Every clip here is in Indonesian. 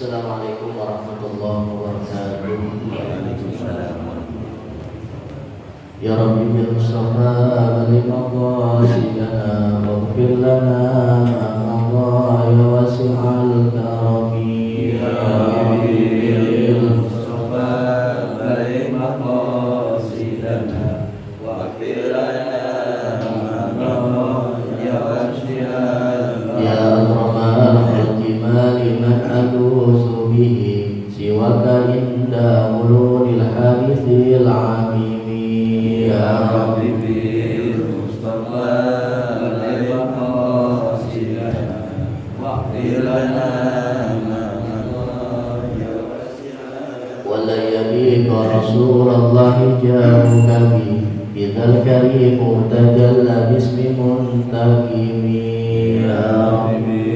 Assalamualaikum warahmatullahi wabarakatuh. Ya Rabbi bil Mustafa balik maqasidana waghfir lana ma ya wasi'al karami. Ya Rabbi bil Mustafa balik maqasidana waghfir lana ma ya wasi'al karami. Ya Akramal khalqi liman adusu bihi siwaka inda mulunil hadithil amimi. Ya Rabbi bil Mustafa balik maqasidana waghfir lana ma ya wasi'al. Wala yabika Rasulullah jauka bi idzal karim tajalla bismi muntakimi. Ya Rabbi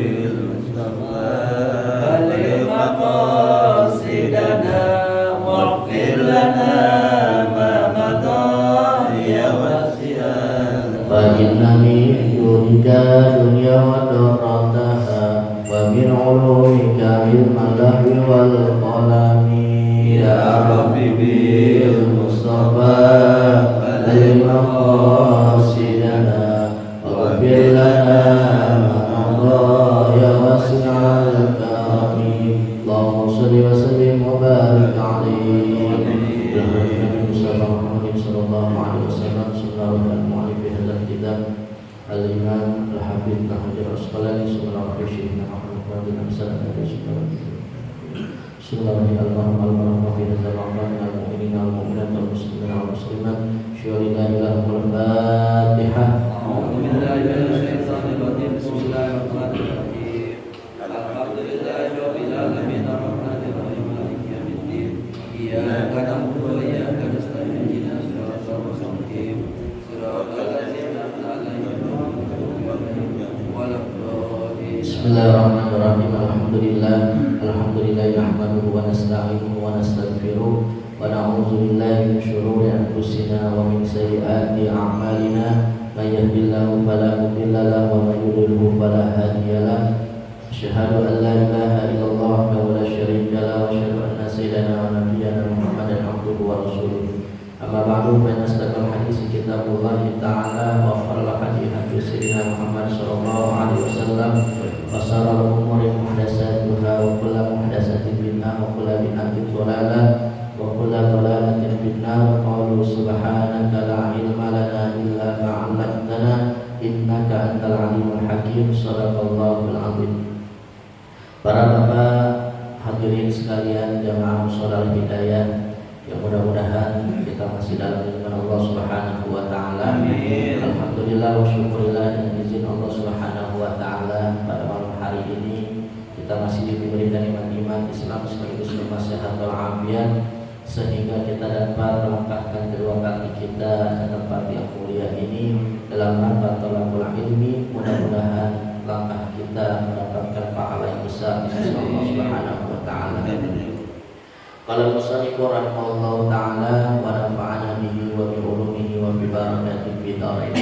innani yudika dunya wa darataha wa min ulumika ilmal lahwi wal qalami. Ya Rabbi bil Mustafa balik maqasidana waghfir lana ma ya wasi'al karami. Allahumma shalli wa sallim wa barik alaihi sallallahu alaihi wasallam. Al-Imam Al-Habib Al-Hajar Al-Asqalani Subhanallah Syekh Muhammad bin Hasan Bismillahirrahmanirrahim. Al-mu'minin al-mu'minat al-muslimin al-muslimat Al-Fatihah. A'udzubillahi minasyaitonir rajim. Bismillahirrahmanirrahim. Alhamdulillahirabbil alamin arrahmanir rahim maliki yaumiddin. Iyyaka na'budu wa iyyaka nasta'in ihdinas siratal mustaqim. Siratal ladzina an'amta 'alaihim. Bismillahirrahmanirrahim. Alhamdulillah nahmaduhu wa nasta'inuhu wa nastaghfiruh wa na'udzu billahi min shururi anfusina wa min sayyiati a'malina. May yahdihillahu fala mudilla lahu wa may yudlilhu fala hadiya lahu. Asyhadu an la ilaha illallah wa la syarika lahu wa asyhadu anna sayyidana wa nabiyyana Muhammadan abduhu wa rasuluh. Amma ba'du, fa asdaqal hadits kitabullah ta'ala wa afdalul hadi sayyidina Muhammad sallallahu alaihi wasallam wa sharral umuri muhdatsatuha wa kullu muhdatsatin bid'ah wa kullu bid'atin dhalalah wa kullu dhalalatin finnar. Qalu subhanaka la ilma lana illa ma 'allamtana innaka antal alimul hakim. Shadaqallahul azim. Para bapak hadirin sekalian jamaah mushola hidayah, yang mudah-mudahan kita masih dalam lindungan Allah Subhanahu wa taala. Amin. Alhamdulillah wa syukurillah, dengan izin Allah Subhanahu wa taala pada malam hari ini kita masih diberikan iman Islam sekaligus nikmat sehat wal afiat sehingga kita dapat melangkahkan kedua kaki kita ke tempat yang mulia ini dalam rangka thalabul ilmi. Mudah-mudahan langkah kita mendapatkan pahala yang besar di sisi Allah Subhanahu wa taala. Qala al-musannif rahimahullahu ta'ala wa nafa'ana bihi wa bi ulumihi wa bi barakatihi fid dharain.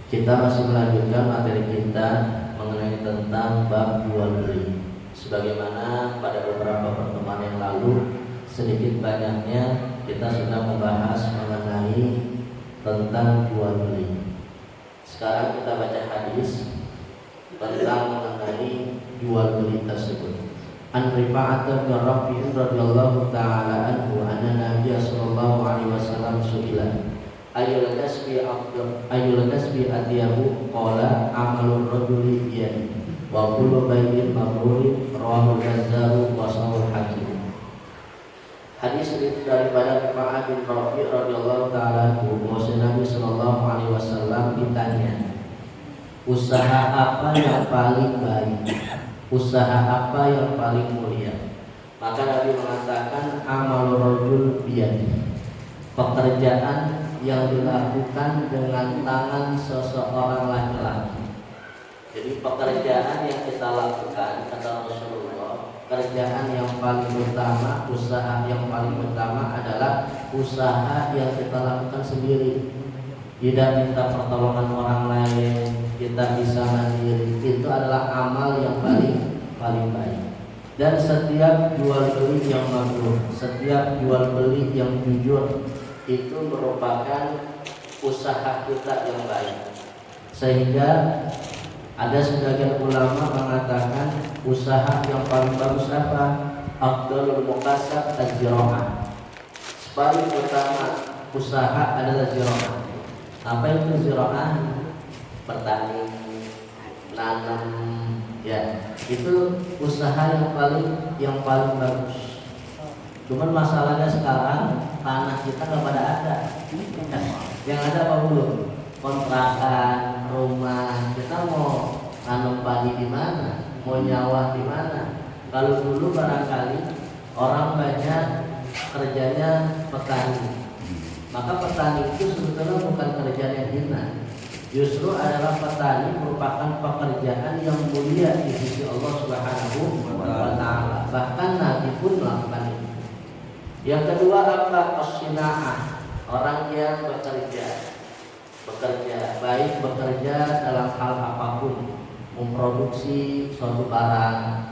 Kita masih melanjutkan materi kita mengenai tentang bab jual beli. Sebagaimana pada beberapa pertemuan yang lalu, sedikit banyaknya kita sudah membahas mengenai tentang jual beli. Sekarang kita baca hadis tentang mengenai jual beli tersebut. An Rifa'ah bin Rafi' radhiyallahu ta'ala anhu anna Nabiy sallallahu alaihi wasallam su'ila ayyul kasbi atyabu qala amalur rajuli biyadi wa kullu bai'in mabrurin rawahu al-Bazzar wa sahihul Hakim. Hadis ini daripada Rifa'ah bin Rafi' radhiyallahu ta'ala anhu bahwa Nabi sallallahu alaihi wasallam ditanya, usaha apa yang paling baik? Usaha apa yang paling mulia? Maka Nabi mengatakan amalur rajul biyadi, pekerjaan yang dilakukan dengan tangan seseorang laki-laki. Jadi pekerjaan yang kita lakukan, kata Rasulullah, kerjaan yang paling utama, usaha yang paling utama adalah usaha yang kita lakukan sendiri. Tidak minta pertolongan orang lain, kita bisa mandiri. Itu adalah amal yang paling baik. Dan setiap jual beli yang mabrur, setiap jual beli yang jujur itu merupakan usaha kita yang baik. Sehingga ada sebagian ulama mengatakan usaha yang paling bagus apa? Afdalul mukasab az-ziraah. Paling utama usaha adalah ziraah. Apa itu ziraah? Bertani, nanam, ya. Itu usaha yang paling bagus. Cuman masalahnya sekarang tanah kita nggak pada ada. Yang ada apa dulu? Kontrakan, rumah. Kita mau nanam padi di mana? Mau nyawah di mana? Kalau dulu barangkali orang banyak kerjanya petani. Maka petani itu sebetulnya bukan kerjaan yang hina. Justru adalah petani merupakan pekerjaan yang mulia di sisi Allah Subhanahu wa Ta'ala. Bahkan Nabi pun melakukan itu. Yang kedua apa? As-sina'ah. Orang yang bekerja, baik bekerja dalam hal apapun, memproduksi suatu barang,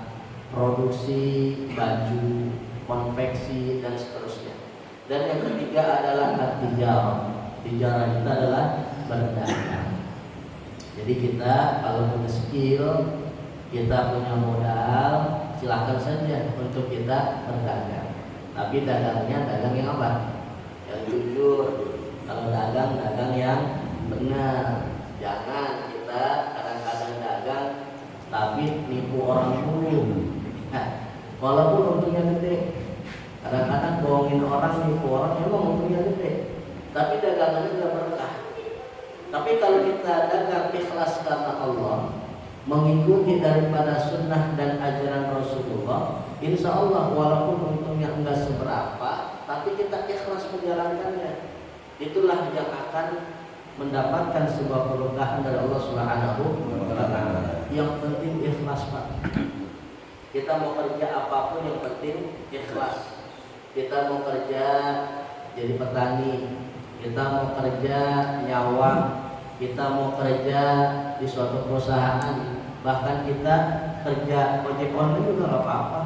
produksi baju, konveksi dan seterusnya. Dan yang ketiga adalah at-tijarah. Tijarah itu adalah berdagang. Jadi kita kalau punya skill, kita punya modal, silakan saja untuk kita berdagang. Tapi dagangnya dagang yang apa? Yang jujur. Kalau dagang yang benar. Jangan kita kadang-kadang dagang tapi nipu orang dulu. Walaupun untungnya gede, kadang-kadang bohongin orang, nipu orang, emang untungnya gede, tapi dagangannya tidak berkah. Tapi kalau kita dagang ikhlas karena Allah, mengikuti daripada sunnah dan ajaran Rasulullah, insya Allah walaupun untungnya enggak seberapa, tapi kita ikhlas menjalankannya, itulah yang akan mendapatkan sebuah keberkahan dari Allah Subhanahu wa Ta'ala. Yang penting ikhlas, Pak. Kita mau kerja apapun yang penting ikhlas. Kita mau kerja jadi petani, kita mau kerja nyawa, kita mau kerja di suatu perusahaan, bahkan kita kerja ojek online juga nggak apa-apa.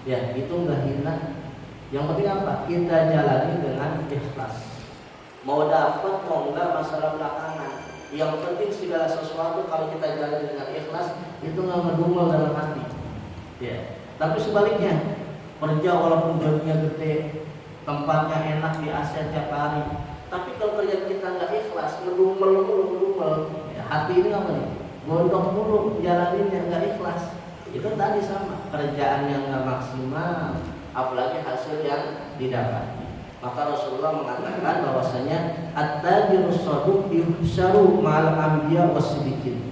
Ya, itu nggak hina. Yang penting apa? Kita jalani dengan ikhlas. Mau dapat mau enggak masalah belakangan. Yang penting segala sesuatu kalau kita jalani dengan ikhlas itu nggak ngedumel dalam hati. Ya. Tapi sebaliknya, kerja walaupun gajinya gede, tempatnya enak di AC tiap hari, tapi kalau kerja kita nggak ikhlas, ngedumel, ya, hati ini apa nih? Gondok mulu, jalaninnya nggak ikhlas. Itu tadi sama, kerjaan yang nggak maksimal, apalagi hasil yang didapat. Maka Rasulullah mengatakan bahwasanya at-tajirus shaduq yuhsyaru ma'al anbiya was-siddiqin.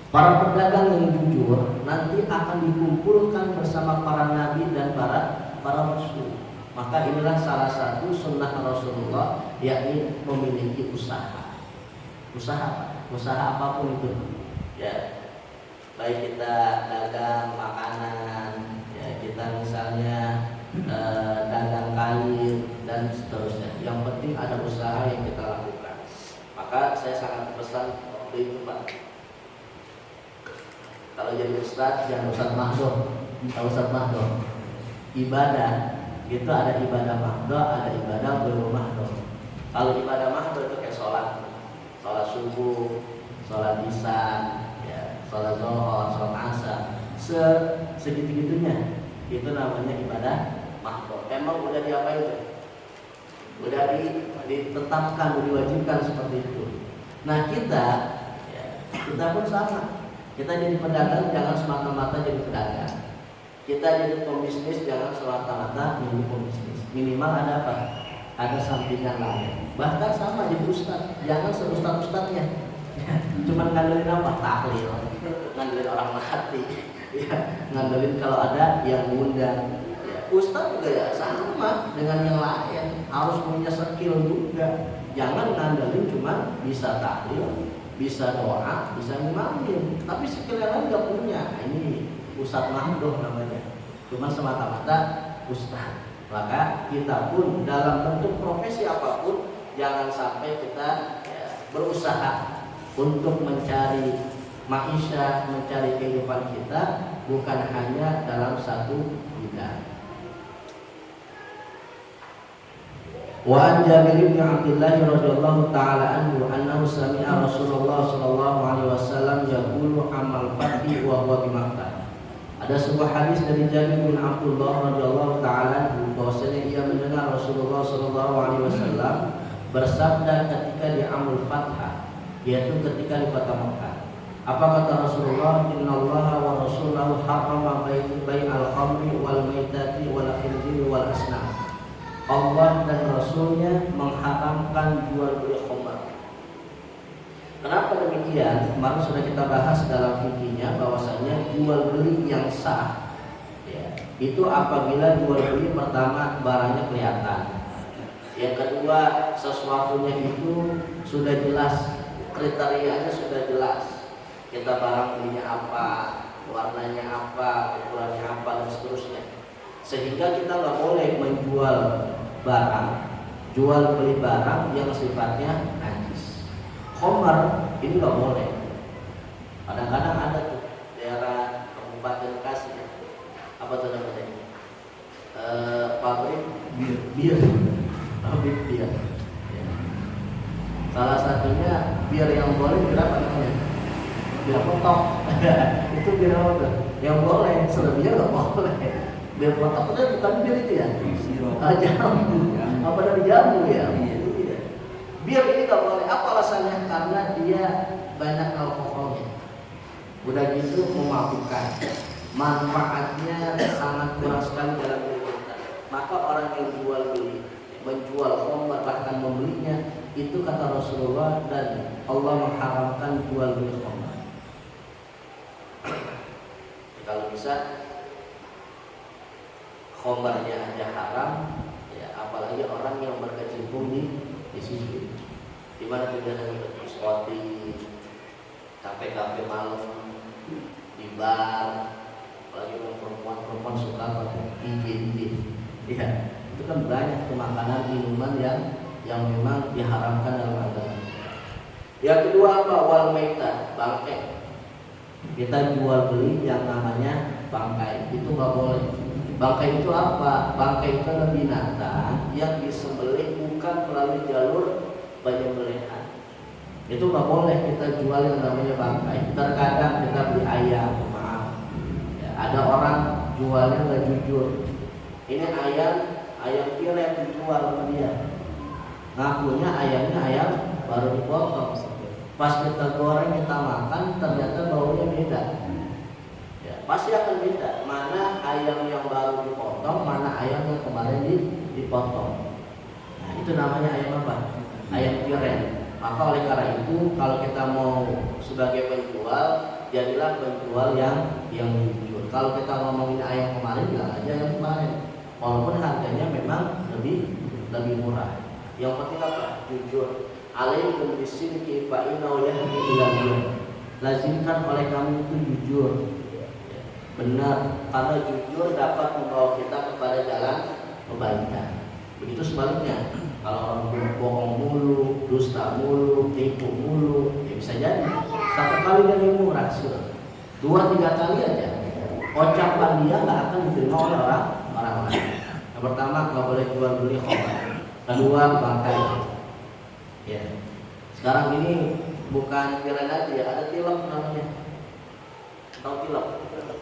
Para pedagang yang jujur nanti akan dikumpulkan bersama para nabi dan para rasul. Maka inilah salah satu sunnah Rasulullah, yakni memiliki usaha. Usaha apapun itu. Ya, baik kita dagang makanan, ya kita misalnya dagang kain dan seterusnya. Yang penting ada usaha yang kita lakukan. Maka saya sangat pesan waktu itu, Pak, kalau jadi ustadz jangan ustadz mahdoh. Kalau ustadz mahdoh, ibadah itu ada ibadah mahdoh, ada ibadah belum mahdoh. Kalau ibadah mahdoh itu kayak sholat subuh, sholat isya, ya, sholat zuhur, sholat asar, segitu-gitunya. Itu namanya ibadah mahdoh. Emang udah diapain tuh? Udah ditetapkan, udah diwajibkan seperti itu. Nah kita pun sama. Kita jadi pedagang jangan semata-mata jadi pedagang. Kita jadi pembisnis jangan semata-mata menjadi pembisnis. Minimal ada apa? Ada sampingan lain. Bahkan sama jadi ustadz, jangan seustadz-ustadznya. Cuman ngandelin apa? Tahlil, ngandelin orang mati, ya, ngandelin kalau ada yang ngundang. Ya, ustadz juga ya sama dengan yang lain, harus punya skill juga. Jangan ngandelin cuma bisa tahlil, bisa doa, bisa ngimamin, tapi skill yang lain nggak punya. Ini ustadz mahdoh namanya, cuma semata-mata ustadz. Maka kita pun dalam bentuk profesi apapun jangan sampai kita berusaha untuk mencari maisha, mencari kehidupan kita bukan hanya dalam satu satu bid'ah. Wa an Jabir bin Abdullah radhiyallahu taala anhu annahu sami'a Rasulullah sallallahu alaihi wasallam yaqulu amal fathi wa huwa bi Makkah. Ada sebuah hadis dari Jabir bin Abdullah radhiyallahu taala anhu bahwasanya ia mendengar Rasulullah sallallahu alaihi wasallam bersabda ketika di Amul Fathah, yaitu ketika di kota Makkah. Apa kata Rasulullah? Innallaha wa rasulahu harrama bai'al khamri wal maitati wal khinziri wal asnam. Allah dan Rasulnya mengharamkan jual beli khamr. Kenapa demikian? Kemarin sudah kita bahas dalam fikihnya bahwasanya jual beli yang sah ya, itu apabila jual beli pertama barangnya kelihatan, yang kedua sesuatunya itu sudah jelas, kriterianya sudah jelas, kita barang belinya apa, warnanya apa, ukurannya apa dan seterusnya, sehingga kita nggak boleh menjual barang, jual beli barang yang sifatnya najis. Khamr ini nggak boleh. Kadang-kadang ada tuh daerah Kabupaten Bekasi, apa tuh namanya? Pabrik bir. Ya. Salah satunya bir yang boleh berapa namanya? Bir potok. Itu bir apa? Yang boleh, selebihnya nggak boleh. Bir potok itu bukan bir itu ya? Jamu. Apa dari jamu ya? Bir ini nggak boleh. Apa alasannya? Karena dia banyak alkoholnya. Udah gitu memabukkan. Manfaatnya sangat kurang sekali dalam diri kita. Maka orang yang jual beli, menjual khamr bahkan membelinya, itu kata Rasulullah dan Allah mengharamkan jual beli khamr. Kalau bisa khamrnya aja haram, ya apalagi orang yang berkecimpung di situ. Di mana kegiatan diskotik, kafe-kafe malam, di bar, apalagi perempuan suka pakai DJ, ya itu kan banyak makanan minuman yang memang diharamkan dalam agama. Yang kedua apa? Wal maitah, bangkai. Kita jual beli yang namanya bangkai, itu nggak boleh. Bangkai itu apa? Bangkai itu adalah binatang yang disembelih bukan melalui jalur penyembelihan. Itu nggak boleh kita jual yang namanya bangkai. Terkadang kita beli ayam, maaf, ya, ada orang jualnya nggak jujur. Ini ayam tirai dijual sama dia. Ngakunya ayamnya ayam baru dipotong. Pas kita goreng, kita makan, ternyata baunya beda. Ya, pasti akan beda. Mana ayam yang baru dipotong, mana ayam yang kemarin dipotong. Nah, itu namanya ayam apa? Ayam tirai. Maka oleh karena itu kalau kita mau sebagai penjual, jadilah penjual yang jujur. Kalau kita ngomongin ayam kemarin, bilang aja yang kemarin. Walaupun harganya memang lebih murah. Yang penting apa? Jujur. Alaikum bisidqi fa innahu yahdi ila bir. Lazimkan oleh kamu itu jujur. Benar, karena jujur dapat membawa kita kepada jalan kebaikan. Begitu sebaliknya. Kalau orang bohong mulu, dusta mulu, tipu mulu, ya bisa jadi satu kali dia berhasil, 2-3 kali aja ucapan dia nggak akan diterima oleh orang lain. Yang pertama nggak boleh jual beli khamr, kedua bangkai. Ya, sekarang ini bukan tirai aja, ada tilep namanya. Tahu tilep?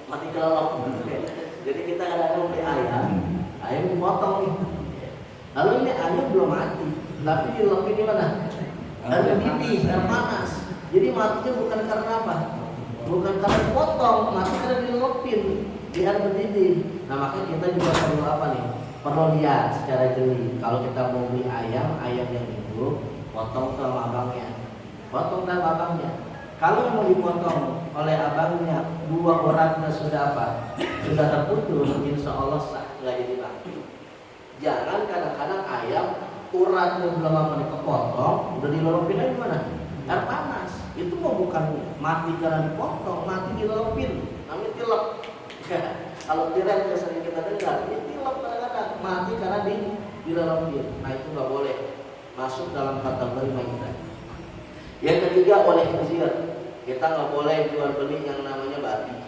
Mati kelelep. Jadi kita kadang-kadang beli ayam dipotong nih. Lalu ini ayam belum mati, tapi dilepin di mana? Air mendidih, air panas. Jadi matinya bukan karena apa? Bukan karena dipotong, mati karena dilepin di air mendidih. Nah makanya kita juga perlu apa nih? Perlu lihat secara jeli. Kalau kita mau beli ayam yang hidup, potong sama abangnya. Potong sama abangnya. Kalau mau dipotong oleh abangnya, 2 uratnya sudah apa? Sudah terputus, insya Allah sah, nggak jadi mati. Jangan kadang-kadang ayam uratnya belum apa dipotong, udah dilelopin aja gimana? Air panas. Itu mau bukan mati karena dipotong, mati dilelopin. Namanya tilep. Kalau tirai yang sering kita dengar, ini tilep kadang-kadang mati karena dilelopin. Nah itu nggak boleh masuk dalam kategori maitah. Yang ketiga oleh khinzir. Kita nggak boleh jual beli yang namanya babi.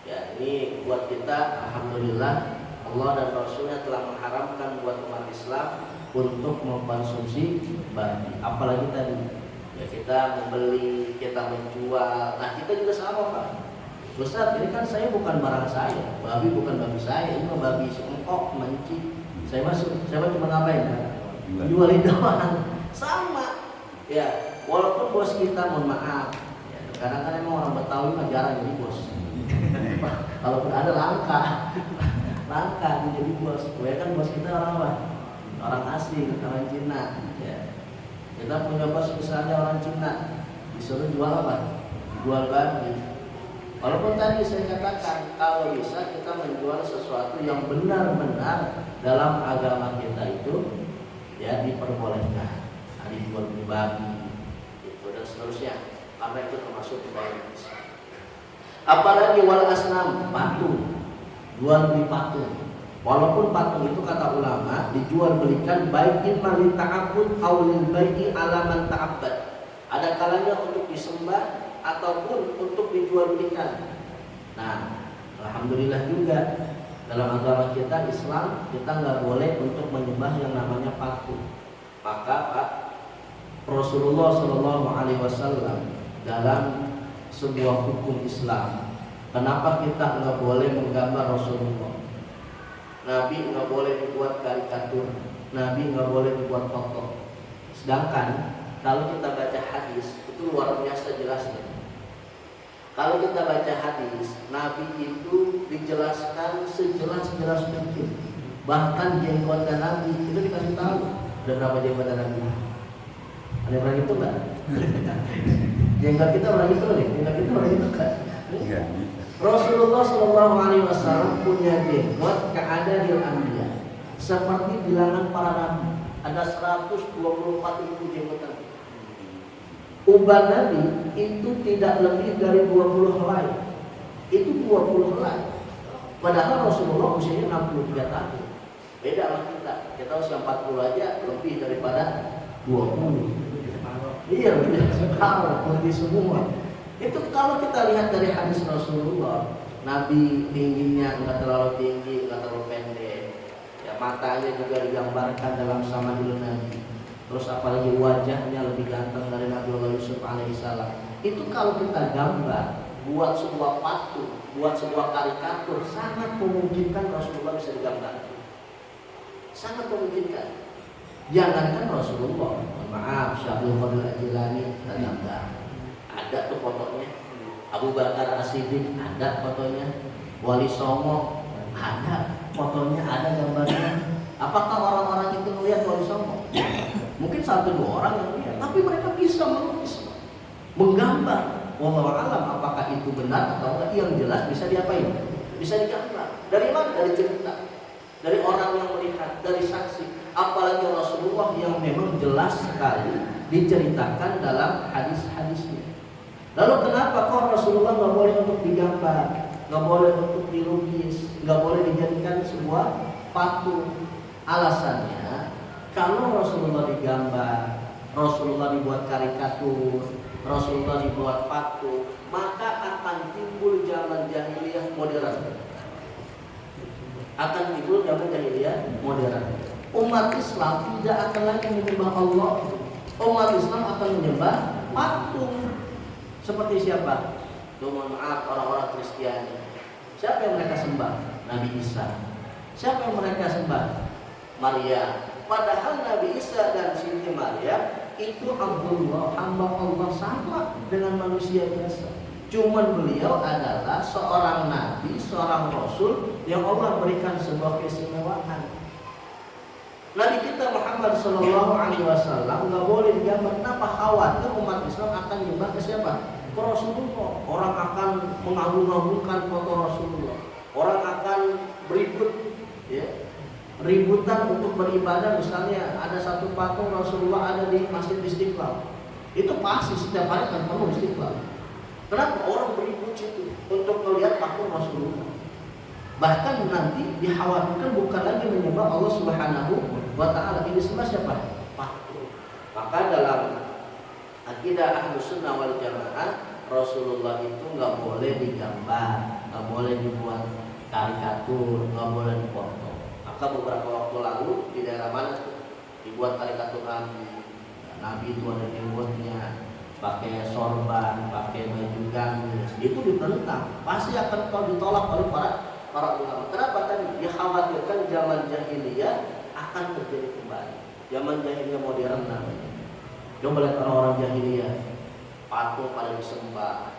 Ya, ini buat kita alhamdulillah Allah dan Rasulnya telah mengharamkan buat umat Islam untuk mengkonsumsi babi. Apalagi tadi ya kita membeli, kita menjual. Nah kita juga sama Pak. Ustaz, ini kan saya bukan barang saya, babi bukan babi saya, ini mah babi si engkok, menci. Saya cuma ngapain kan? Jualin doang. Sama. Ya, walaupun bos kita mohon maaf, ya, kadang-kadang emang orang Betawi mah jarang jadi bos. Kalaupun ada langka jadi bos. Gue kan bos kita orang apa? Orang asing, orang Cina. Ya. Kita punya bos misalnya orang Cina, disuruh jual apa? Jual babi. Walaupun tadi saya katakan kalau bisa kita menjual sesuatu yang benar-benar dalam agama kita itu ya diperbolehkan. Nah, dijual babi, itu dan seterusnya. Karena itu termasuk kebaikan Islam. Apalagi wal asnam, patung, jual beli patung. Walaupun patung itu kata ulama dijual belikan baik imma li ta'abbud aw lil bai'i ala man ta'abbad. Ada kalanya untuk disembah ataupun untuk dijual belikan. Nah, alhamdulillah juga dalam agama kita Islam kita nggak boleh untuk menyembah yang namanya patung. Maka Pak Rasulullah Shallallahu Alaihi Wasallam dalam sebuah hukum Islam, kenapa kita nggak boleh menggambar Rasulullah? Nabi nggak boleh dibuat karikatur, Nabi nggak boleh dibuat foto. Sedangkan kalau kita baca hadis itu luar biasa jelasnya. Kalau kita baca hadis, Nabi itu dijelaskan sejelas-jelas mungkin. Bahkan jenggotan Nabi itu dikasih tahu ada berapa jenggotan Nabi. Ada yang pernah itu nggak? Jenggot kita orang itu nih, jenggot kita orang itu kan? Rasulullah Shallallahu Alaihi Wasallam punya jenggot ka'adadil anbiya, seperti bilangan para nabi. Ada 124.000 jenggotan. Uban Nabi itu tidak lebih dari 20 helai. Itu 20 helai. Padahal Rasulullah usianya 63 tahun. Beda sama kita. Kita usia 40 aja lebih daripada 20. Iya, kalau putih semua. Itu kalau kita lihat dari hadis Rasulullah, Nabi tingginya enggak terlalu tinggi, enggak terlalu pendek. Ya, matanya juga digambarkan dalam Samadul Nabi. Terus apalagi wajahnya lebih ganteng dari Nabi Allah Yusuf alaihissalam. Itu kalau kita gambar, buat sebuah patung, buat sebuah karikatur, sangat memungkinkan Rasulullah bisa digambar. Sangat memungkinkan. Jangankan Rasulullah, maaf, Syabul Qadir Al-Jilani kita gambar. Ada tuh fotonya. Abu Bakar As-Siddiq ada fotonya. Wali Songo ada fotonya, ada gambarnya. Apakah orang-orang itu melihat Wali Songo? Mungkin 1-2 orang yang lihat, tapi mereka bisa melukis, menggambar. Wallahu alam apakah itu benar atau enggak, yang jelas bisa diapain? Bisa digambar. Dari mana? Dari cerita. Dari orang yang melihat, dari saksi. Apalagi Rasulullah yang memang jelas sekali diceritakan dalam hadis-hadisnya. Lalu kenapa kok Rasulullah nggak boleh untuk digambar, nggak boleh untuk dilukis, nggak boleh dijadikan sebuah patung? Alasannya, kalau Rasulullah digambar, Rasulullah dibuat karikatur, Rasulullah dibuat patung, maka akan timbul zaman jahiliyah modern. Akan timbul zaman jahiliyah modern. Umat Islam tidak akan lagi menyembah Allah. Umat Islam akan menyembah patung. Seperti siapa? Mohon maaf, orang-orang Kristiani. Siapa yang mereka sembah? Nabi Isa. Siapa yang mereka sembah? Maria. Padahal Nabi Isa dan Siti Maria itu Abdullah, hamba Allah, sama dengan manusia biasa. Cuman beliau adalah seorang nabi, seorang rasul yang Allah berikan sebuah keistimewaan. Nabi kita Muhammad Sallallahu Alaihi Wasallam nggak boleh digambar. Kenapa? Khawatir umat Islam akan menyembah ke siapa? Ke Rasulullah. Orang akan mengagung-agungkan foto Rasulullah. Orang akan berikut, ya, ributan untuk beribadah. Misalnya ada satu patung Rasulullah ada di Masjid Istiqlal. Itu pasti setiap hari akan penuh Istiqlal. Kenapa? Orang beribut itu untuk melihat patung Rasulullah. Bahkan nanti dikhawatirkan bukan lagi menyembah Allah Subhanahu wa Ta'ala. Ini semua siapa? Patung. Maka dalam akidah Ahlus Sunnah wal Jamaah, Rasulullah itu nggak boleh digambar, nggak boleh dibuat karikatur, nggak boleh dipoto. Maka beberapa waktu lalu di daerah mana tuh dibuat karikatur Nabi itu ada jenggotnya, pakai sorban, pakai baju gamis, itu ditentang, pasti akan ditolak oleh para ulama. Kenapa tadi? Dikhawatirkan zaman jahiliyah akan terjadi kembali. Zaman jahiliyah modern namanya. Coba lihat orang-orang jahiliyah, patung pada disembah,